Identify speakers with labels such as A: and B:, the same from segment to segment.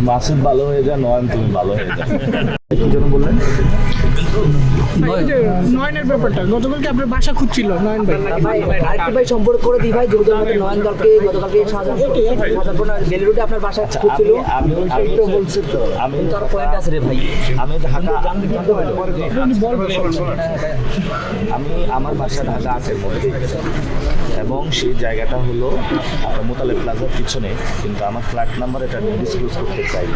A: মাসুদ ভালো হয়ে যা, নয়ন তুমি ভালো হয়ে যা। কি জন্য বললেন?
B: নয়নের ব্যাপারটা গতকালকে আপনার বাসা খুঁজছিল নয়ন ভাই।
C: আরেকটি ভাই সম্পর্ক করে দিই ভাই, যেহেতু আমাদের নয়ন দলকে গতকালকে বেলি রোডে আপনার বাসা খুঁজছিল।
A: আমি বলছি তো, আমি
C: তার পয়েন্ট আছে রে ভাই।
A: আমি ঢাকা, আমি আমার বাসা ঢাকা 8-এর মধ্যে, এবং সেই জায়গাটা হলো মোতালেব প্লাজার পিছনে, কিন্তু আমার ফ্ল্যাট নাম্বার এটা ডিসক্লোজ করতে চাই।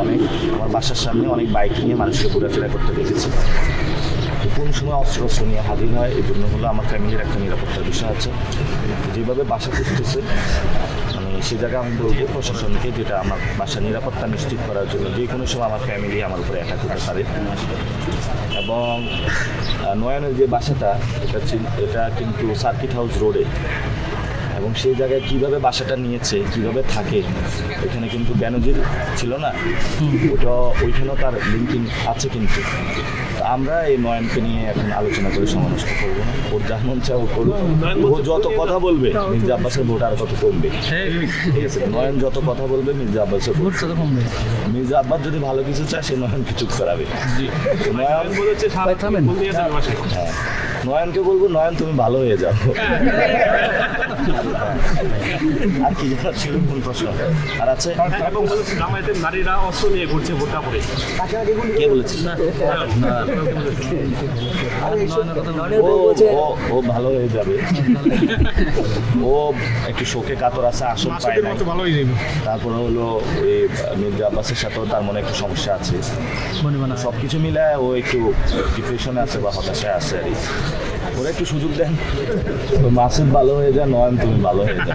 A: অনেক আমার বাসার সামনে অনেক বাইক নিয়ে মানুষকে ঘোরাফেরা করতে দেখেছি। কোন সময় অস্ত্র নিয়ে হাজির হয়, এই জন্য হলো আমার ফ্যামিলির একটা নিরাপত্তার বিষয় আছে। যেভাবে বাসা খুঁজতেছে, মানে সে জায়গায় আমি বলবো প্রশাসনকে, যেটা আমার বাসার নিরাপত্তা নিশ্চিত করার জন্য যে কোনো সময় আমার ফ্যামিলি আমার উপরে অ্যাটাক করতে পারে। এবং নয়নের যে বাসাটা, এটা কিন্তু সার্কিট হাউস রোডে, এবং সেই জায়গায় কীভাবে বাসাটা নিয়েছে, কীভাবে থাকে, এখানে কিন্তু ব্যানজির ছিল না, ওইখানেও তার লিঙ্কিং আছে। কিন্তু আমরা এই নয়নকে নিয়ে এখন আলোচনা করে সমালোচনা করবো না। ওর যা মন চায় ও করুক। ও যত কথা বলবে মির্জা আব্বাসের ভোট আর কত কমবে, ঠিক আছে? নয়ন যত কথা বলবে মির্জা আব্বাসের ভোট তত কমবে। মির্জা আব্বাস যদি ভালো কিছু চায়, সে নয়নকে চুপ করাবে। নয়ন বলেছে হ্যাঁ, নয়নকে বলবো, নয়ন তুমি ভালো হয়ে যাও। আর কি জানার ছিল, কোন প্রশ্ন আর আছে?
D: এবং বলেছে জামায়াতের নারীরা অস্ত্র নিয়ে ঘুরছে ভোটটা করে।
A: কে বলেছে? ও ভালো হয়ে যাবে। ও একটু শোকে কাতর আছে, আসল পায় না। তারপরে হলো এই মির্জা আব্বাসের সাথেও তার মনে একটু সমস্যা আছে। সব কিছু মিলায় ও একটু ডিপ্রেশনে আছে বা হতাশায় আছে। আর ওরা একটু সুযোগ দেন, মাসুদ ভালো হয়ে যা, নয়ন তুমি ভালো হয়ে যা।